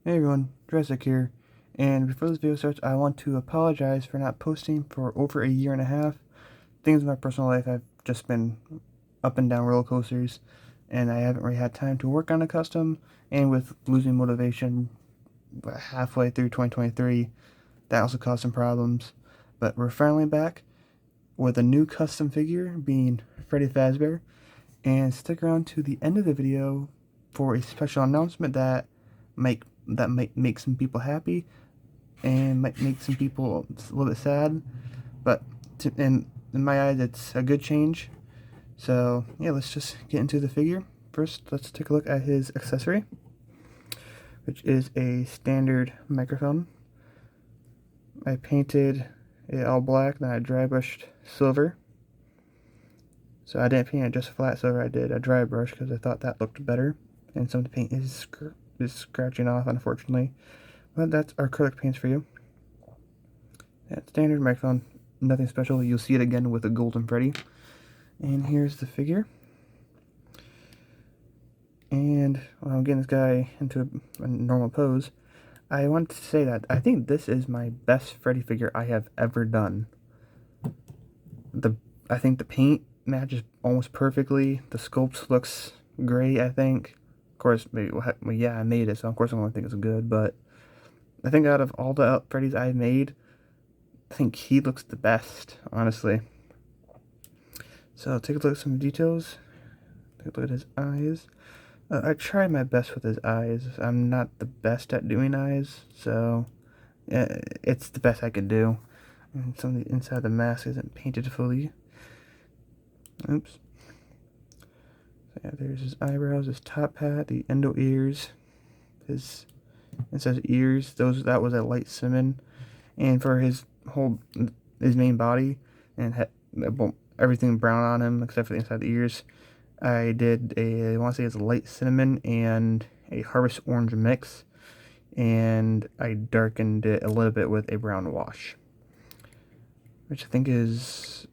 Hey everyone, Dresek here, and before this video starts, I want to apologize for not posting for over a year and a half. Things in my personal life have just been up and down roller coasters, and I haven't really had time to work on a custom, and with losing motivation halfway through 2023, that also caused some problems. But we're finally back with a new custom figure, being Freddy Fazbear, and stick around to the end of the video for a special announcement that might make some people happy and might make some people a little bit sad, but in my eyes it's a good change. So yeah, let's just get into the figure. First, let's take a look at his accessory, which is a standard microphone. I painted it all black, then I dry brushed silver. So I didn't paint it just flat silver, I did a dry brush because I thought that looked better. And some of the paint is scratching off, unfortunately. But that's our acrylic paints for you. That standard microphone, nothing special. You'll see it again with a Golden Freddy. And here's the figure. And while I'm getting this guy into a normal pose, I want to say that I think this is my best Freddy figure I have ever done. I think the paint matches almost perfectly. The sculpt looks great, I think. Of course, maybe, well, yeah, I made it, so of course I'm going to think it's good, but I think out of all the Freddys I've made, I think he looks the best, honestly. So take a look at some details. Take a look at his eyes. I tried my best with his eyes. I'm not the best at doing eyes, so it's the best I could do. And some of the inside of the mask isn't painted fully. Oops. So yeah, there's his eyebrows, his top hat, the endo ears, his inside his ears. That was a light cinnamon, and for his main body and everything brown on him except for the inside of the ears, I did I want to say it's a light cinnamon and a harvest orange mix, and I darkened it a little bit with a brown wash, which I think is,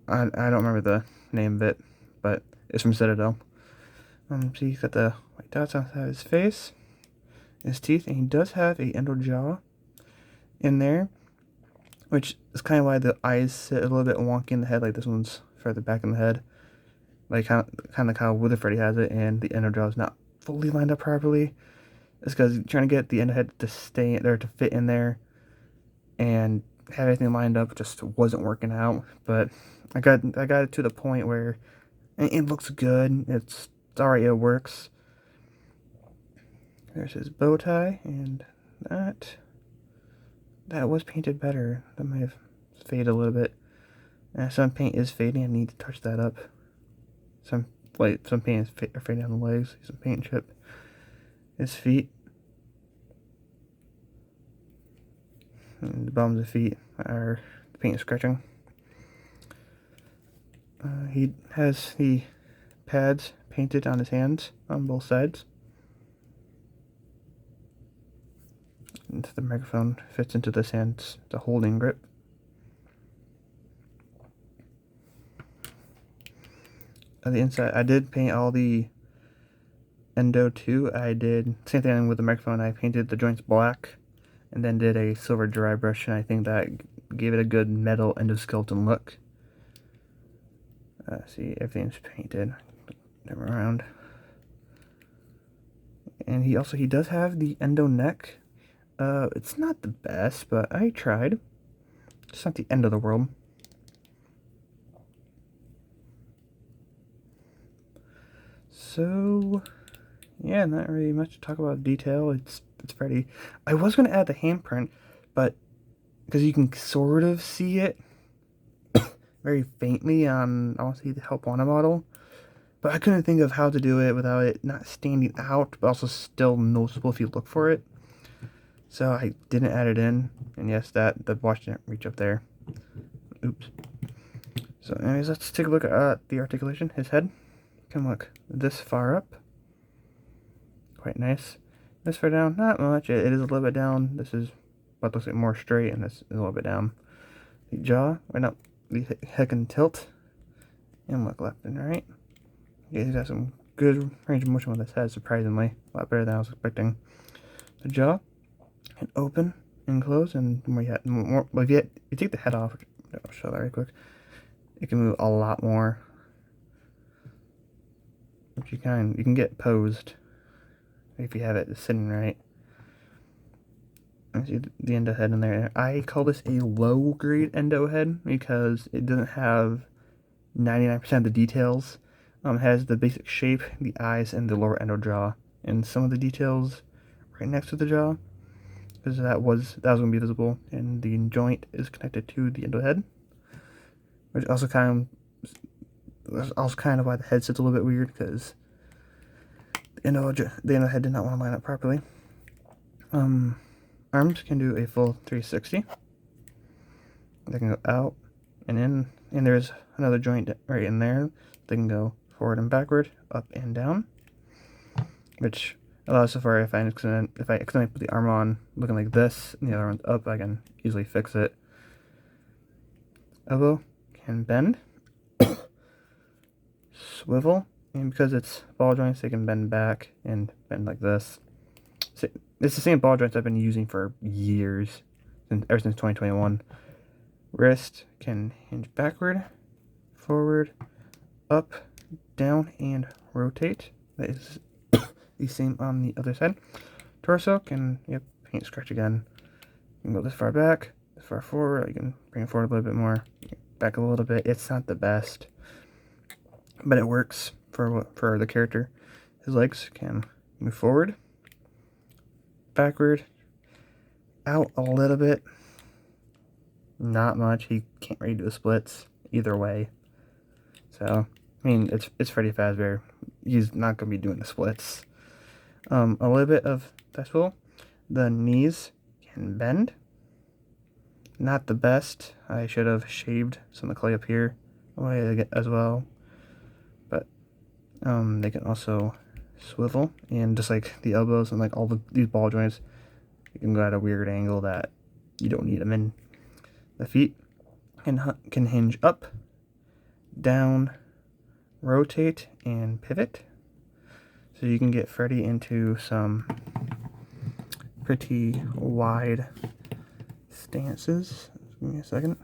I don't remember the name of it, but it's from Citadel. So he's got the white dots on his face, his teeth, and he does have a endo jaw in there, which is kind of why the eyes sit a little bit wonky in the head. Like this one's further back in the head, like kind of how Wither Freddy has it, and the endo jaw is not fully lined up properly. It's because trying to get the endo head to stay there, to fit in there, and have everything lined up just wasn't working out. But I got it to the point where it looks good. It's alright. It works. There's his bow tie, and that was painted better. That might have faded a little bit. Some paint is fading. I need to touch that up. Some paint is fading on the legs. Some paint chip. His feet. And the bottoms of the feet are the paint scratching. He has the pads painted on his hands on both sides. And the microphone fits into this hand, the holding grip. On the inside, I did paint all the endo too. I did same thing with the microphone. I painted the joints black and then did a silver dry brush, and I think that gave it a good metal endoskeleton look. See, everything's painted. Turn around. And he does have the endo neck. It's not the best, but I tried. It's not the end of the world. So, yeah, not really much to talk about detail. It's Freddy. I was going to add the handprint, but because you can sort of see it very faintly on, I want to see the Help Wanted model, but I couldn't think of how to do it without it not standing out, but also still noticeable if you look for it. So I didn't add it in, and yes, the wash didn't reach up there. Oops. So anyways, let's take a look at the articulation. His head can look this far up. Quite nice. This far down, not much. It is a little bit down. This is what looks like more straight, and this is a little bit down. The jaw, right now, the head can tilt and look left and right. Yeah, he's got some good range of motion with his head, surprisingly. A lot better than I was expecting. the jaw and open and close, and more yet, more. Well, if you take the head off, I'll show that right quick. It can move a lot more, which you can get posed if you have it sitting right. See the endo head in there. I call this a low grade endo head because it doesn't have 99% of the details. It has the basic shape, the eyes, and the lower endo jaw, and some of the details right next to the jaw, because that was going to be visible. And the joint is connected to the endo head, which also kind of why the head sits a little bit weird, because the endo head did not want to line up properly. Arms can do a full 360. They can go out and in, and there's another joint right in there. They can go forward and backward, up and down, which allows so far if I accidentally put the arm on looking like this and the other one's up, I can easily fix it. Elbow can bend, swivel, and because it's ball joints, they can bend back and bend like this. So it's the same ball joints I've been using for years, ever since 2021. Wrist can hinge backward, forward, up, down, and rotate. That is the same on the other side. Torso can, paint scratch again. You can go this far back, this far forward. You can bring it forward a little bit more, back a little bit. It's not the best, but it works for the character. His legs can move forward, backward, out a little bit, not much. He can't really do the splits either way. So, I mean, it's Freddy Fazbear. He's not going to be doing the splits. A little bit of festival. The knees can bend. Not the best. I should have shaved some of the clay up here as well. But they can also swivel, and just like the elbows and like all these ball joints, you can go at a weird angle that you don't need them in. The feet can hinge up, down, rotate, and pivot. So you can get Freddy into some pretty wide stances. Give me a second.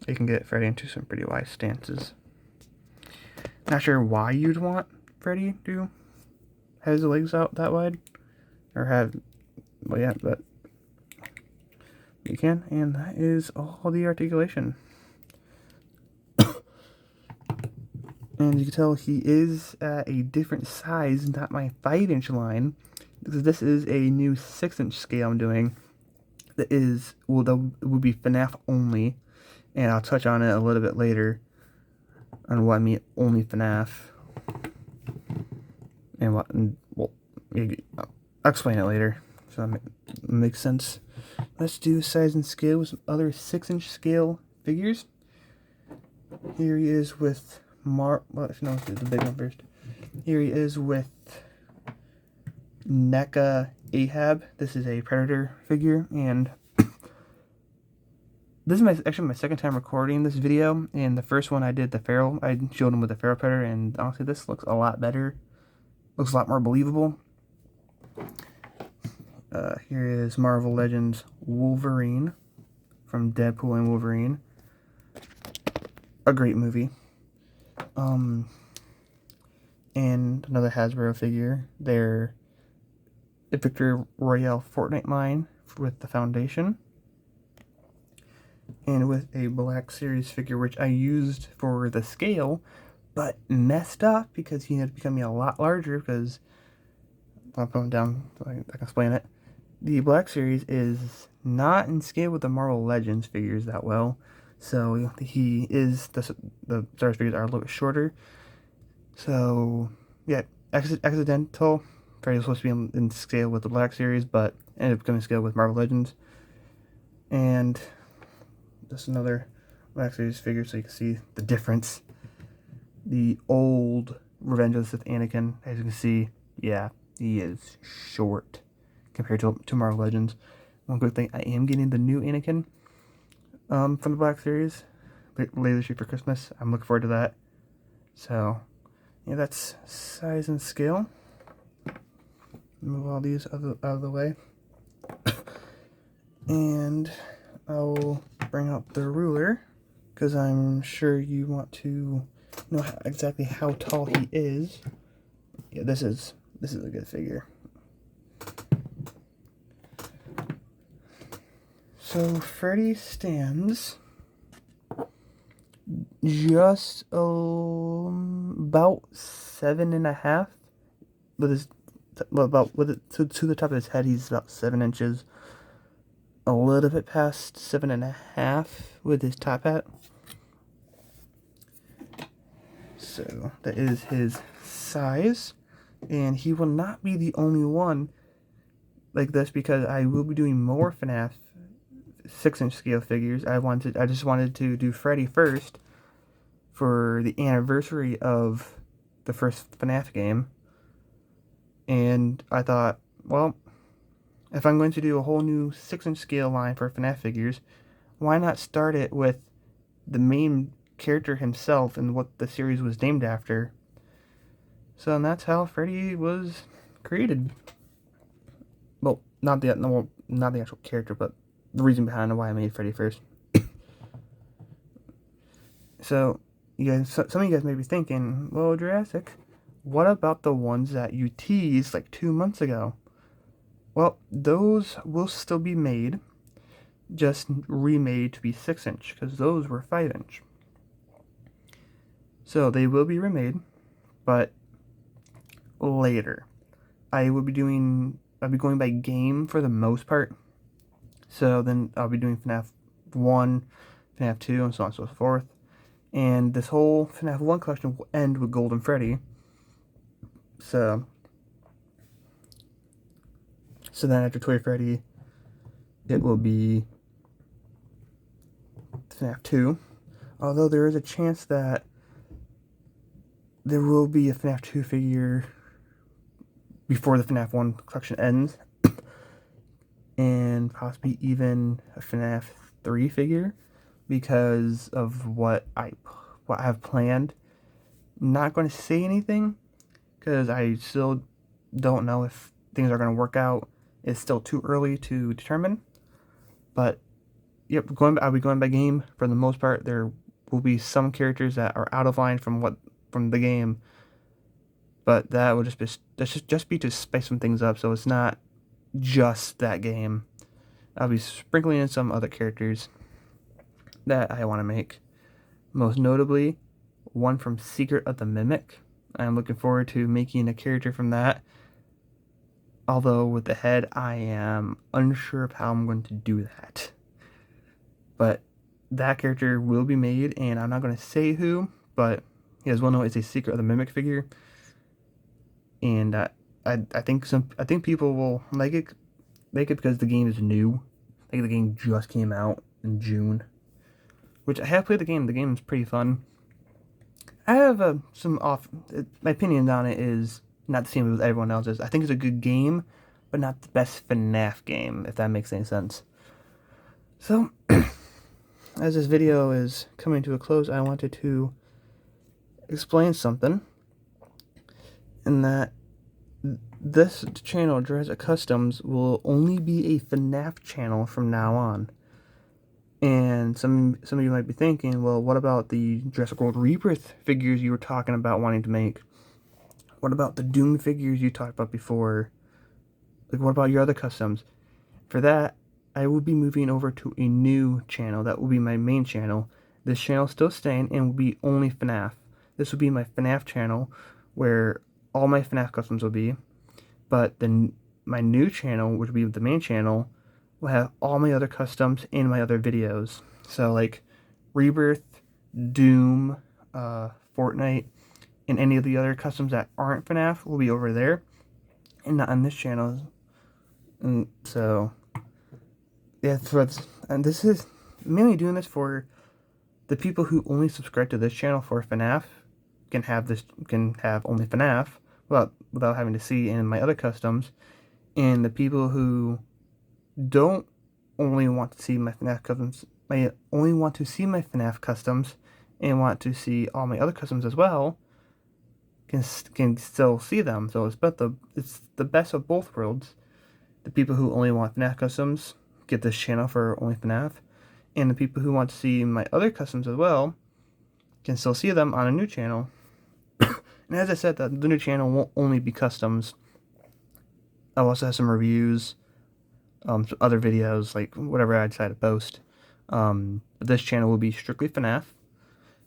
You can get Freddy into some pretty wide stances. Not sure why you'd want Freddy to have his legs out that wide, or but you can, and that is all the articulation. And you can tell he is at a different size, not my 5-inch line, because this is a new 6-inch scale I'm doing. That will be FNAF only, and I'll touch on it a little bit later on what I mean only FNAF, and I'll explain it later, so that makes sense. Let's do size and scale with some other 6-inch scale figures. Here he is with let's do the big one first. Here he is with NECA Ahab. This is a Predator figure, and this is actually my second time recording this video. And the first one I did the feral, I showed him with the feral Predator, and honestly this looks a lot better. Looks a lot more believable. Here is Marvel Legends Wolverine from Deadpool and Wolverine. A great movie. And another Hasbro figure. They're a Victory Royale Fortnite line with the Foundation. And with a Black Series figure, which I used for the scale, but messed up because he had become a lot larger, because I'll put him down so I can explain it. The Black Series is not in scale with the Marvel Legends figures that well. So he is, the Star Wars figures are a little bit shorter. So yeah, accidental. Freddy was supposed to be in scale with the Black Series, but ended up becoming scale with Marvel Legends. And just another Black Series figure, so you can see the difference. The old Revenge of the Sith Anakin, as you can see, yeah, he is short compared to Marvel Legends. One quick thing, I am getting the new Anakin from the Black Series later this year for Christmas. I'm looking forward to that. So yeah, that's size and scale. move all these out of the way. And I'll bring out the ruler, because I'm sure you want to know exactly how tall he is. Yeah, this is a good figure. So Freddy stands just about 7.5 with his to the top of his head. He's about 7 inches, a little bit past 7.5 with his top hat. So that is his size, and he will not be the only one like this, because I will be doing more FNAF 6-inch scale figures. I just wanted to do Freddy first for the anniversary of the first FNAF game, and I thought, well, if I'm going to do a whole new 6-inch scale line for FNAF figures, why not start it with the main character himself and what the series was named after? So, and that's how Freddy was created. Well, not the actual character, but the reason behind why I made Freddy first. So, some of you guys may be thinking, well, Jurassic, what about the ones that you teased like 2 months ago? Well, those will still be made, just remade to be 6-inch, because those were 5-inch. So they will be remade, but later. I'll be going by game for the most part. So then I'll be doing FNAF 1, FNAF 2, and so on and so forth. And this whole FNAF 1 collection will end with Golden Freddy. So then after Toy Freddy, it will be FNAF 2. Although there is a chance that there will be a FNAF 2 figure before the FNAF 1 collection ends. And possibly even a FNAF 3 figure, because of what I have planned. Not going to say anything, because I still don't know if things are going to work out. It's still too early to determine. But yep, I'll be going by game for the most part. There will be some characters that are out of line from the game, but that will just be to spice some things up. So it's not just that game. I'll be sprinkling in some other characters that I want to make. Most notably, one from Secret of the Mimic. I'm looking forward to making a character from that. Although with the head, I am unsure of how I'm going to do that. But that character will be made, and I'm not going to say who, but you guys will know it's a Secret of the Mimic figure. And I think people will like it because the game is new. Like, the game just came out in June, which I have played the game. The game is pretty fun. I have my opinion on it is not the same as everyone else's. I think it's a good game, but not the best FNAF game, if that makes any sense. So, as this video is coming to a close, I wanted to explain something, in that this channel, Jurassic Customs, will only be a FNAF channel from now on. And some of you might be thinking, well, what about the Jurassic World Rebirth figures you were talking about wanting to make? What about the Doom figures you talked about before? Like, what about your other customs? For that, I will be moving over to a new channel. That will be my main channel. This channel is still staying and will be only FNAF. This will be my FNAF channel, where all my FNAF customs will be. But then my new channel, which will be the main channel, will have all my other customs in my other videos. So like Rebirth, Doom, Fortnite, and any of the other customs that aren't FNAF will be over there, and not on this channel. And so, yeah, and this is mainly doing this for the people who only subscribe to this channel for FNAF can have only FNAF without having to see in my other customs, and the people who don't only want to see my FNAF customs, I only want to see my FNAF customs and want to see all my other customs as well, can still see them. So it's the best of both worlds. The people who only want FNAF customs get this channel for only FNAF, and the people who want to see my other customs as well can still see them on a new channel. And as I said, the new channel won't only be customs. I'll also have some reviews, some other videos, like whatever I decide to post. But this channel will be strictly FNAF.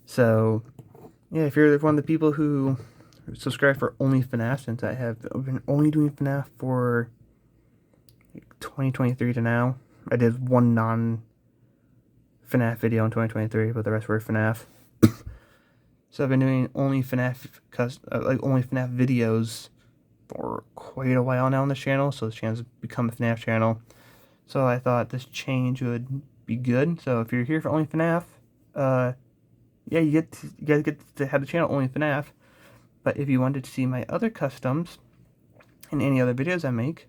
So, yeah, if you're one of the people who subscribe for only FNAF, since I've been only doing FNAF for 2023 to now. I did one non-FNAF video in 2023, but the rest were FNAF. So I've been doing only FNAF, only FNAF videos for quite a while now on this channel. So this channel's become a FNAF channel. So I thought this change would be good. So if you're here for only FNAF, yeah, you guys get to have the channel only FNAF. But if you wanted to see my other customs and any other videos I make,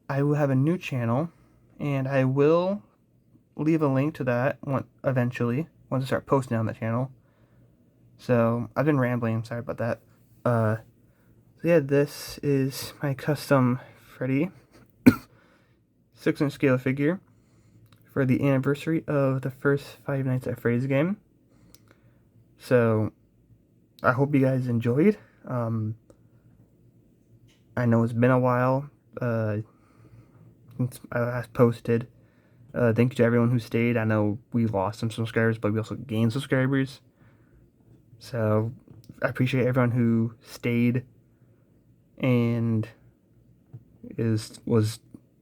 I will have a new channel, and I will leave a link to that eventually once I start posting on that channel. So I've been rambling, sorry about that. So yeah, this is my custom Freddy 6-inch scale figure for the anniversary of the first Five Nights at Freddys game. So I hope you guys enjoyed. I know it's been a while since I last posted. Thank you to everyone who stayed. I know we lost some subscribers, but we also gained subscribers. So I appreciate everyone who stayed and was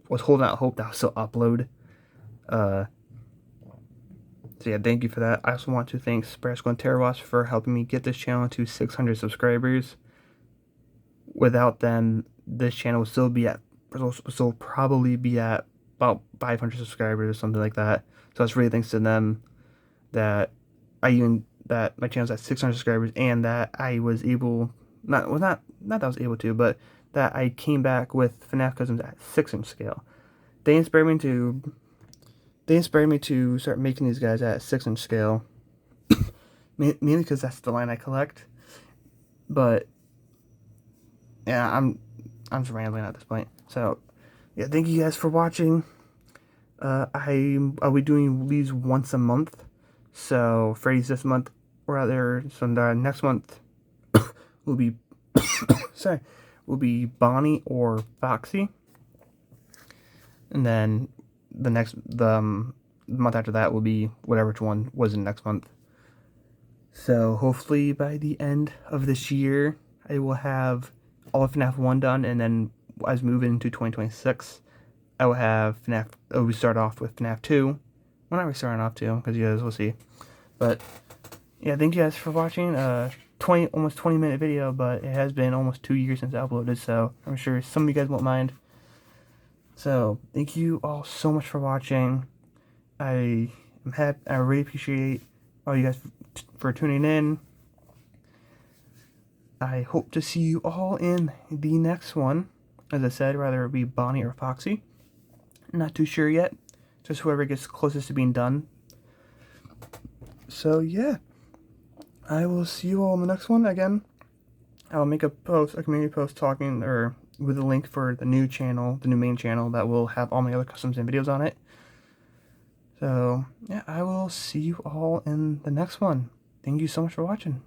holding out hope that I'll still upload. So yeah, thank you for that. I also want to thank Sprasco and Terrawas for helping me get this channel to 600 subscribers. Without them, this channel will still probably be at about 500 subscribers or something like that. So that's really thanks to them that that my channel's at 600 subscribers, and that I was able, not that I was able to, but that I came back with FNAF Customs at 6-inch scale. They inspired me to start making these guys at 6-inch scale, mainly because that's the line I collect. But yeah, I'm just rambling at this point. So yeah, thank you guys for watching. I'll be doing these once a month. So Freddy's this month, or rather, so next month will be will be Bonnie or Foxy, and then the month after that will be whatever one was in next month. So hopefully by the end of this year, I will have all of FNAF 1 done, and then as we move into 2026, I will have FNAF. We start off with FNAF 2. We're not really starting off 2 because you guys will see. But yeah, thank you guys for watching. Almost 20-minute video, but it has been almost 2 years since I uploaded, so I'm sure some of you guys won't mind. So thank you all so much for watching. I really appreciate all you guys for tuning in. I hope to see you all in the next one. As I said, whether it be Bonnie or Foxy. Not too sure yet. Just whoever gets closest to being done. So yeah, I will see you all in the next one. Again, I'll make a community post talking, or with a link for the new channel, the new main channel that will have all my other customs and videos on it. So yeah, I will see you all in the next one. Thank you so much for watching.